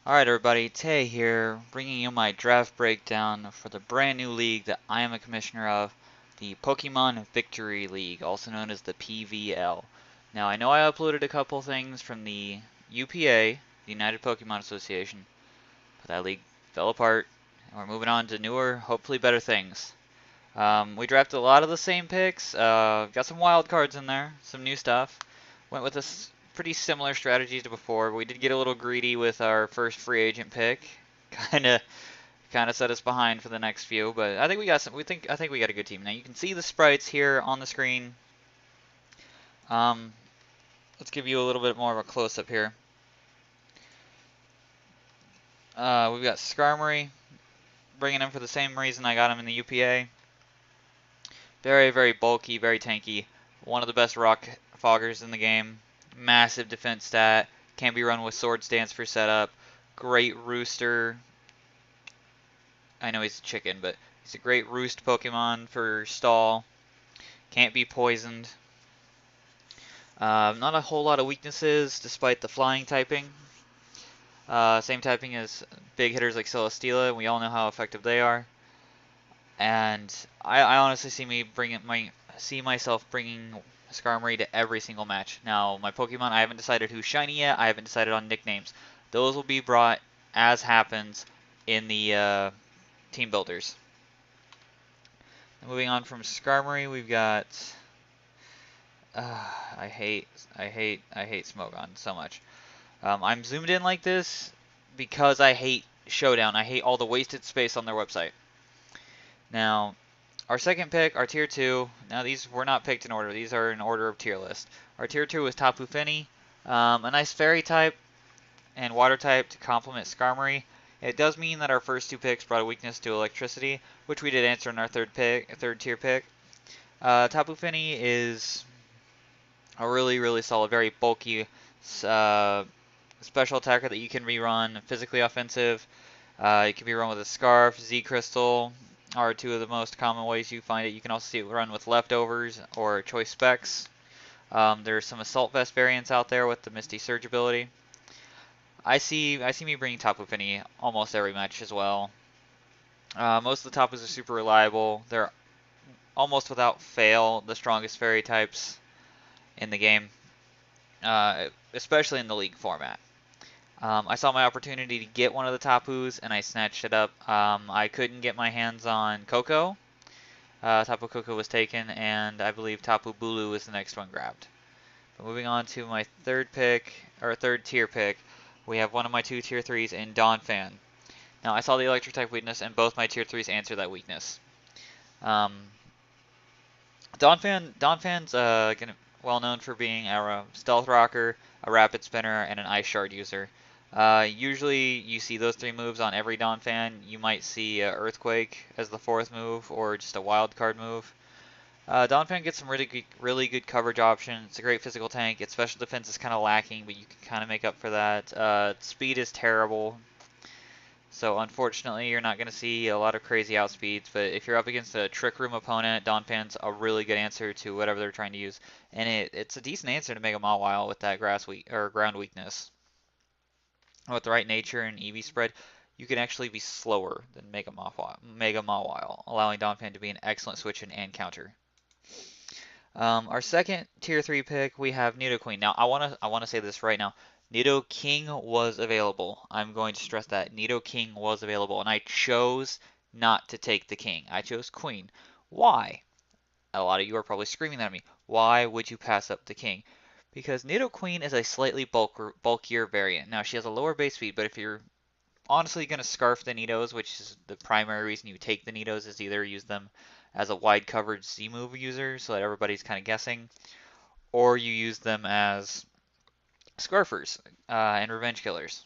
Alright everybody, Tay here, bringing you my draft breakdown for the brand new league that I am a commissioner of, the Pokemon Victory League, also known as the PVL. Now I know I uploaded a couple things from the UPA, the United Pokemon Association, but that league fell apart, and we're moving on to newer, hopefully better things. We drafted a lot of the same picks, got some wild cards in there, some new stuff. Went with a pretty similar strategy to before. We did get a little greedy with our first free agent pick. Kind of set us behind for the next few, but I think we got some. I think we got a good team. Now you can see the sprites here on the screen. Um, let's give you a little bit more of a close up here. We've got Skarmory, bringing him for the same reason I got him in the UPA. Very, very bulky, very tanky. One of the best rock foggers in the game. Massive defense stat. Can be run with Sword Stance for setup. Great rooster. I know he's a chicken, but he's a great roost Pokemon for stall. Can't be poisoned. Not a whole lot of weaknesses despite the flying typing. Same typing as big hitters like Celesteela. We all know how effective they are. And I honestly see myself bringing Skarmory to every single match. Now, my Pokemon, I haven't decided who's shiny yet. I haven't decided on nicknames. Those will be brought as happens in the team builders. Moving on from Skarmory, we've got I hate Smogon so much. I'm zoomed in like this because I hate Showdown. I hate all the wasted space on their website. Now, our second pick, our tier 2, now these were not picked in order, these are in order of tier list. Our tier 2 was Tapu Fini, a nice fairy type and water type to complement Skarmory. It does mean that our first two picks brought a weakness to electricity, which we did answer in our third tier pick. Tapu Fini is a really solid, very bulky special attacker that you can rerun, physically offensive. It can be run with a Scarf, Z-Crystal, are two of the most common ways you find it. You can also see it run with leftovers or choice specs. There's some Assault Vest variants out there with the Misty Surge ability. I see me bringing Tapu Fini almost every match as well. Most of the Tapus are super reliable. They're almost without fail the strongest fairy types in the game, especially in the league format. I saw my opportunity to get one of the Tapus, and I snatched it up. I couldn't get my hands on Coco. Tapu Koko was taken, and I believe Tapu Bulu is the next one grabbed. But moving on to my third tier pick, we have one of my two tier 3s in Donphan. Now, I saw the electric type weakness, and both my tier 3s answer that weakness. Donphan's well known for being a stealth rocker, a rapid spinner, and an ice shard user. Usually you see those three moves on every Donphan. You might see Earthquake as the fourth move or just a wild card move. Donphan gets some really good coverage options. It's a great physical tank. Its special defense is kind of lacking, but you can kind of make up for that. Speed is terrible. So unfortunately, you're not going to see a lot of crazy outspeeds, but if you're up against a Trick Room opponent, Donphan's a really good answer to whatever they're trying to use. And it's a decent answer to Mega Mawile with that ground weakness. With the right nature and EV spread, you can actually be slower than Mega Mawile, allowing Donphan to be an excellent switch in and counter. Our second tier 3 pick, we have Nidoqueen. Now, I wanna say this right now. Nidoking was available. I'm going to stress that Nidoking was available, and I chose not to take the king. I chose queen. Why? A lot of you are probably screaming at me. Why would you pass up the king? Because Nidoqueen is a slightly bulkier variant. Now, she has a lower base speed, but if you're honestly going to scarf the Nidos, which is the primary reason you take the Nidos, is either use them as a wide coverage Z move user, so that everybody's kind of guessing, or you use them as scarfers and revenge killers.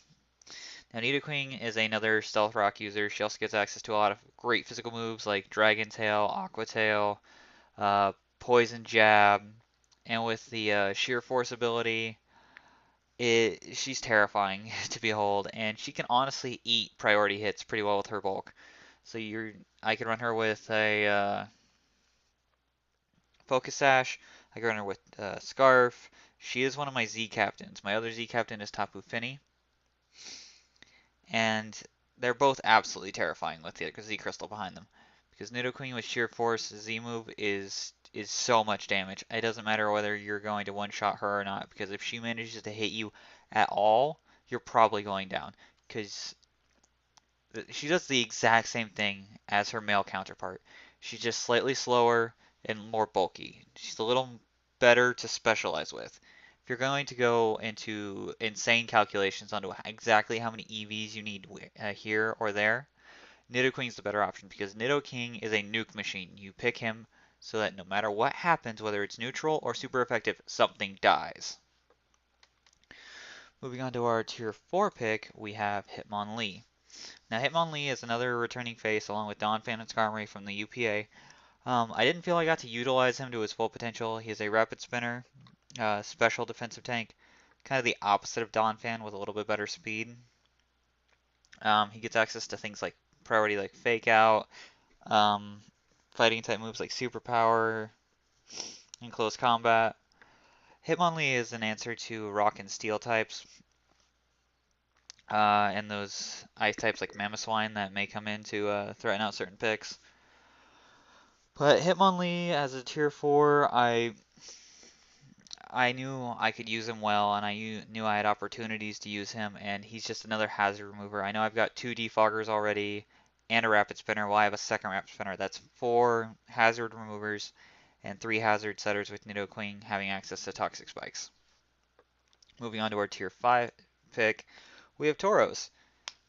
Now, Nidoqueen is another stealth rock user. She also gets access to a lot of great physical moves like Dragon Tail, Aqua Tail, Poison Jab, and with the Sheer Force ability, she's terrifying to behold, and she can honestly eat priority hits pretty well with her bulk. So I could run her with a Focus Sash. I could run her with Scarf. She is one of my Z captains. My other Z captain is Tapu Fini. and they're both absolutely terrifying with the Z Crystal behind them. Because Nidoqueen with Sheer Force Z move is so much damage. It doesn't matter whether you're going to one-shot her or not, because if she manages to hit you at all, you're probably going down. Because she does the exact same thing as her male counterpart. She's just slightly slower and more bulky. She's a little better to specialize with. If you're going to go into insane calculations onto exactly how many EVs you need here or there, Nidoqueen's the better option because Nidoking is a nuke machine. You pick him so that no matter what happens, whether it's neutral or super effective, something dies. Moving on to our tier 4 pick, we have Hitmonlee. Now, Hitmonlee is another returning face along with Donphan and Skarmory from the UPA. I didn't feel I got to utilize him to his full potential. He is a rapid spinner, special defensive tank, kind of the opposite of Donphan with a little bit better speed. He gets access to things like priority like Fake Out, fighting type moves like Superpower, and close combat. Hitmonlee is an answer to Rock and Steel types, and those ice types like Mamoswine that may come in to threaten out certain picks. But Hitmonlee as a tier 4, I knew I could use him well, and I knew I had opportunities to use him, and he's just another hazard remover. I know I've got 2 defoggers already and a rapid spinner. Well, I have a second rapid spinner. That's 4 hazard removers and 3 hazard setters with Nidoqueen having access to toxic spikes. Moving on to our tier 5 pick, we have Tauros.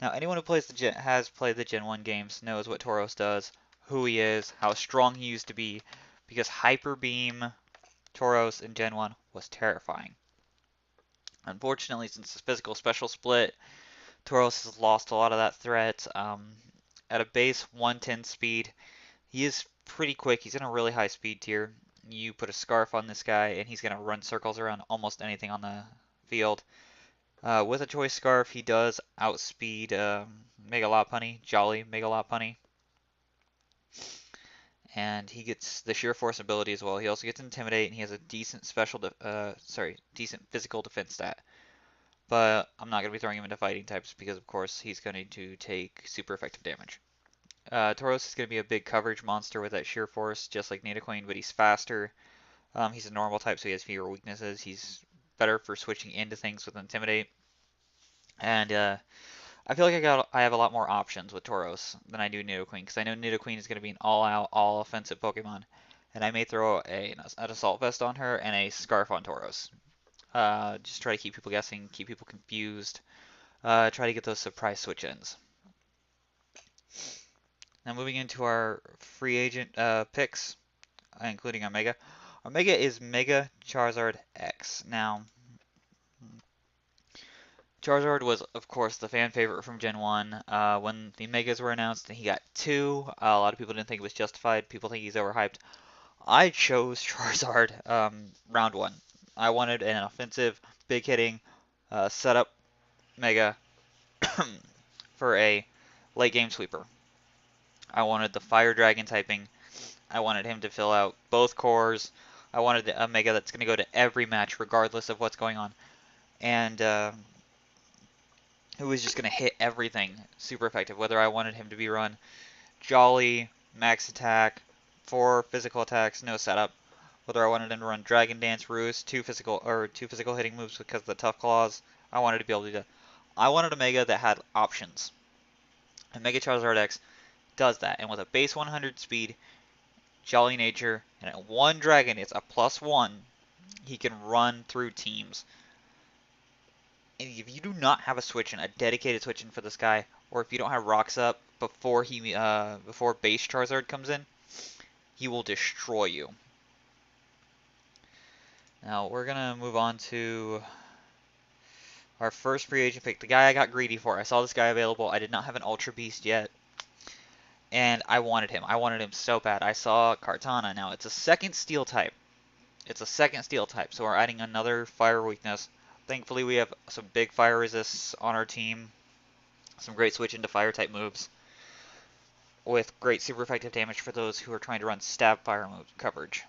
Now, anyone who has played the Gen 1 games knows what Tauros does, who he is, how strong he used to be, because Hyper Beam Tauros in Gen 1 was terrifying. Unfortunately, since the physical special split, Tauros has lost a lot of that threat. At a base 110 speed, he is pretty quick. He's in a really high speed tier. You put a Scarf on this guy, and he's going to run circles around almost anything on the field. With a Choice Scarf, he does outspeed Mega Lopunny, Jolly Mega Lopunny. And he gets the Sheer Force ability as well. He also gets Intimidate, and he has a decent decent physical defense stat. But I'm not going to be throwing him into fighting types because, of course, he's going to take super effective damage. Tauros is going to be a big coverage monster with that Sheer Force, just like Nidoqueen, but he's faster. He's a normal type, so he has fewer weaknesses. He's better for switching into things with Intimidate. And I feel like I have a lot more options with Tauros than I do Nidoqueen, because I know Nidoqueen is going to be an all-out, all-offensive Pokemon, and I may throw an Assault Vest on her and a Scarf on Tauros. Just try to keep people guessing, keep people confused, try to get those surprise switch-ins. Now moving into our free agent picks, including Omega. Omega is Mega Charizard X. Now, Charizard was, of course, the fan favorite from Gen 1. When the Megas were announced and he got 2, a lot of people didn't think it was justified. People think he's overhyped. I chose Charizard round 1. I wanted an offensive, big hitting, setup Mega for a late game sweeper. I wanted the Fire Dragon typing. I wanted him to fill out both cores. I wanted a Mega that's going to go to every match regardless of what's going on. And who was just going to hit everything super effective, whether I wanted him to be run Jolly, Max Attack, 4 physical attacks, no setup, whether I wanted him to run Dragon Dance, Roost, two physical hitting moves because of the Tough Claws. I wanted to be able to do that. I wanted a Mega that had options. And Mega Charizard X does that, and with a base 100 speed, Jolly Nature, and at 1 Dragon, it's a +1, he can run through teams. And if you do not have a switch-in, a dedicated switch-in for this guy, or if you don't have rocks up before base Charizard comes in, he will destroy you. Now we're gonna move on to our first free agent pick, the guy I got greedy for. I saw this guy available. I did not have an Ultra Beast yet, and I wanted him. I wanted him so bad. I saw Kartana. Now it's a second Steel type. So we're adding another fire weakness. Thankfully, we have some big fire resists on our team. Some great switch into fire type moves. With great super effective damage for those who are trying to run stab fire move coverage.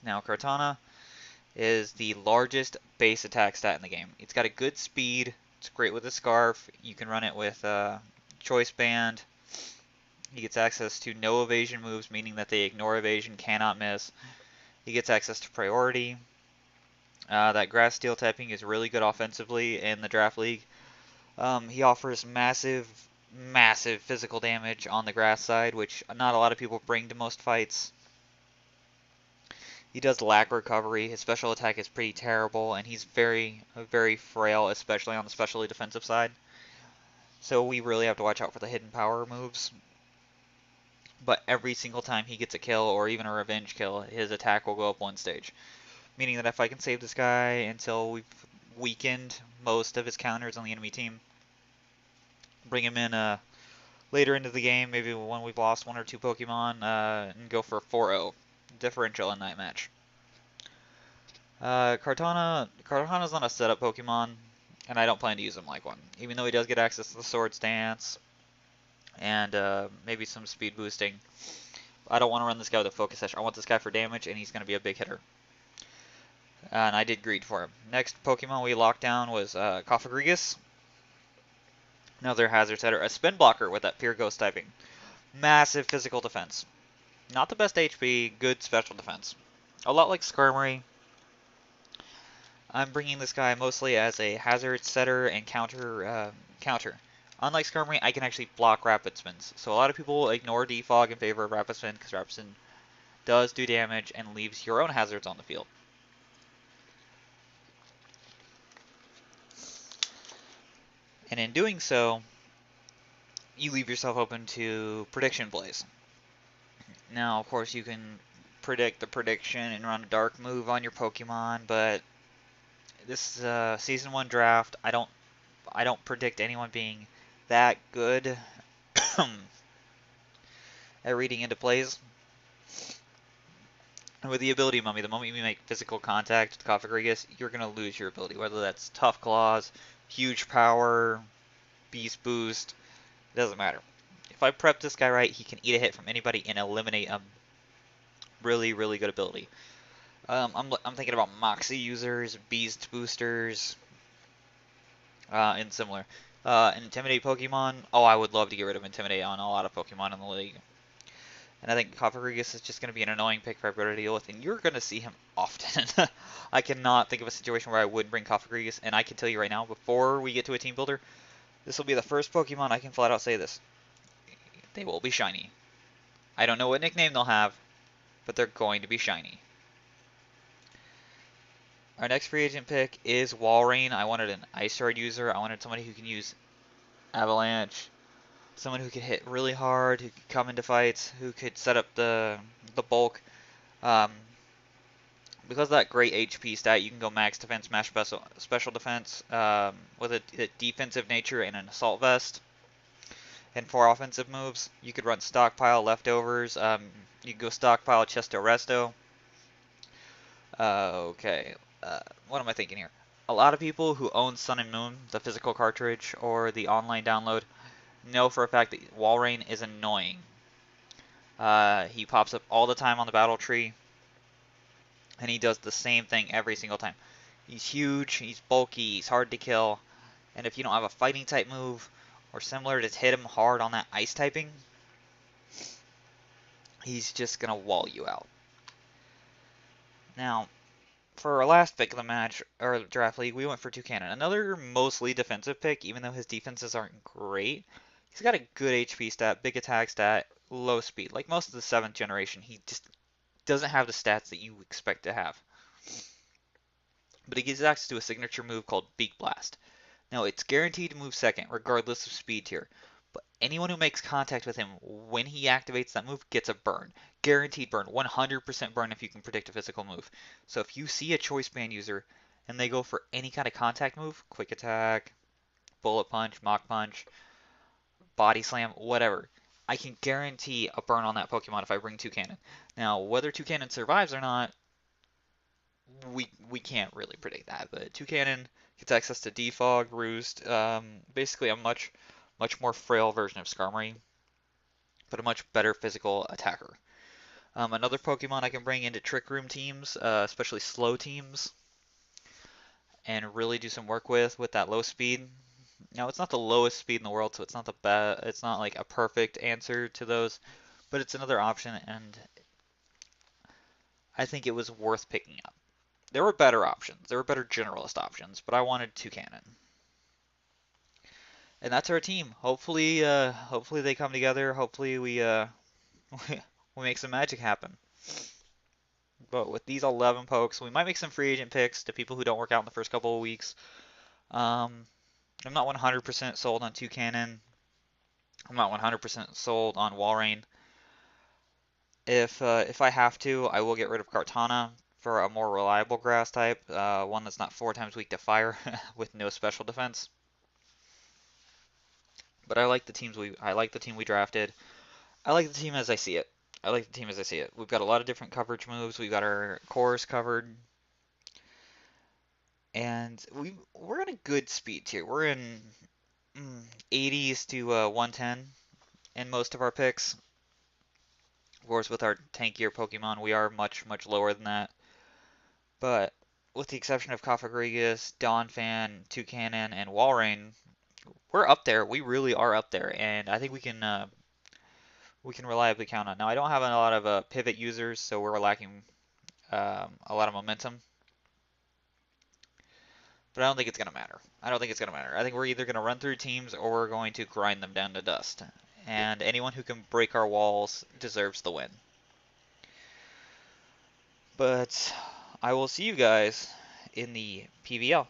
Now, Kartana is the largest base attack stat in the game. It's got a good speed It's great with a Scarf. You can run it with Choice Band. He gets access to no evasion moves, meaning that they ignore evasion, cannot miss. He gets access to priority. That grass steel typing is really good offensively in the draft league. He offers massive, massive physical damage on the grass side, which not a lot of people bring to most fights. He does lack recovery. His special attack is pretty terrible, and he's very, very frail, especially on the specially defensive side. So we really have to watch out for the hidden power moves. But every single time he gets a kill, or even a revenge kill, his attack will go up one stage. Meaning that if I can save this guy until we've weakened most of his counters on the enemy team, bring him in later into the game, maybe when we've lost one or two Pokemon, and go for a 4-0 differential in that match. Kartana's not a setup Pokemon, and I don't plan to use him like one. Even though he does get access to the Swords Dance, and maybe some speed boosting, I don't want to run this guy with a Focus Sash. I want this guy for damage, and he's going to be a big hitter. And I did greed for him. Next Pokemon we locked down was Cofagrigus. Another Hazard Setter. A Spin Blocker with that Pure Ghost typing. Massive physical defense. Not the best HP, good special defense. A lot like Skarmory. I'm bringing this guy mostly as a Hazard Setter and counter. Unlike Skarmory, I can actually block Rapid Spins. So a lot of people ignore Defog in favor of Rapid Spin because Rapid Spin does do damage and leaves your own hazards on the field. And in doing so, you leave yourself open to prediction plays. Now, of course, you can predict the prediction and run a dark move on your Pokemon, but this Season 1 draft, I don't predict anyone being that good at reading into plays. And with the ability mummy, the moment you make physical contact with Cofagrigus, you're going to lose your ability, whether that's Tough Claws, Huge Power, Beast Boost, it doesn't matter. If I prep this guy right, he can eat a hit from anybody and eliminate a really, really good ability. I'm thinking about Moxie users, Beast Boosters, and similar. Intimidate Pokemon. Oh, I would love to get rid of Intimidate on a lot of Pokemon in the league. And I think Cofagrigus is just going to be an annoying pick for everybody to deal with, and you're going to see him often. I cannot think of a situation where I wouldn't bring Cofagrigus, and I can tell you right now, before we get to a team builder, this will be the first Pokemon I can flat out say this. They will be shiny. I don't know what nickname they'll have, but they're going to be shiny. Our next free agent pick is Walrein. I wanted an Ice Shard user. I wanted somebody who can use Avalanche. Someone who could hit really hard, who could come into fights, who could set up the bulk. Because of that great HP stat, you can go max defense, max special defense with a defensive nature and an assault vest. And for offensive moves, you could run stockpile leftovers. You could go stockpile Chesto Resto. Okay, what am I thinking here? A lot of people who own Sun and Moon, the physical cartridge or the online download, know for a fact that Walrein is annoying. He pops up all the time on the battle tree, and he does the same thing every single time. He's huge, he's bulky, he's hard to kill, and if you don't have a fighting type move or similar to hit him hard on that ice typing, he's just gonna wall you out. Now, for our last pick of the match, or draft league, we went for Toucannon. Another mostly defensive pick, even though his defenses aren't great. He's got a good HP stat, big attack stat, low speed. Like most of the 7th generation, he just doesn't have the stats that you expect to have. But he gets access to a signature move called Beak Blast. Now, it's guaranteed to move second, regardless of speed tier. But anyone who makes contact with him when he activates that move gets a burn. Guaranteed burn. 100% burn if you can predict a physical move. So if you see a Choice Band user and they go for any kind of contact move, Quick Attack, Bullet Punch, Mach Punch, Body Slam, whatever, I can guarantee a burn on that Pokemon if I bring Toucannon. Now, whether Toucannon survives or not, we can't really predict that. But Toucannon gets access to Defog, Roost, basically a much more frail version of Skarmory, but a much better physical attacker. Another Pokemon I can bring into Trick Room teams, especially slow teams, and really do some work with that low speed. Now it's not the lowest speed in the world, so it's not the best. It's not like a perfect answer to those, but it's another option, and I think it was worth picking up. There were better options. There were better generalist options, but I wanted two cannon. And that's our team. Hopefully they come together. Hopefully we make some magic happen. But with these 11 pokes, we might make some free agent picks to people who don't work out in the first couple of weeks. Um, I'm not 100% sold on two cannon. I'm not 100% sold on Walrein. If I have to, I will get rid of Kartana for a more reliable grass type, one that's not 4 times weak to fire with no special defense. But I like the team we drafted. I like the team as I see it. I like the team as I see it. We've got a lot of different coverage moves. We've got our cores covered, and we're in a good speed tier. We're in 80s to 110 in most of our picks. Of course, with our tankier Pokemon, we are much lower than that. But with the exception of Cofagrigus, Donphan, Toucanon, and Walrein, we're up there. We really are up there, and I think we can reliably count on. Now, I don't have a lot of pivot users, so we're lacking a lot of momentum. But I don't think it's gonna matter. I don't think it's gonna matter. I think we're either gonna run through teams or we're going to grind them down to dust. And anyone who can break our walls deserves the win. But I will see you guys in the PVL.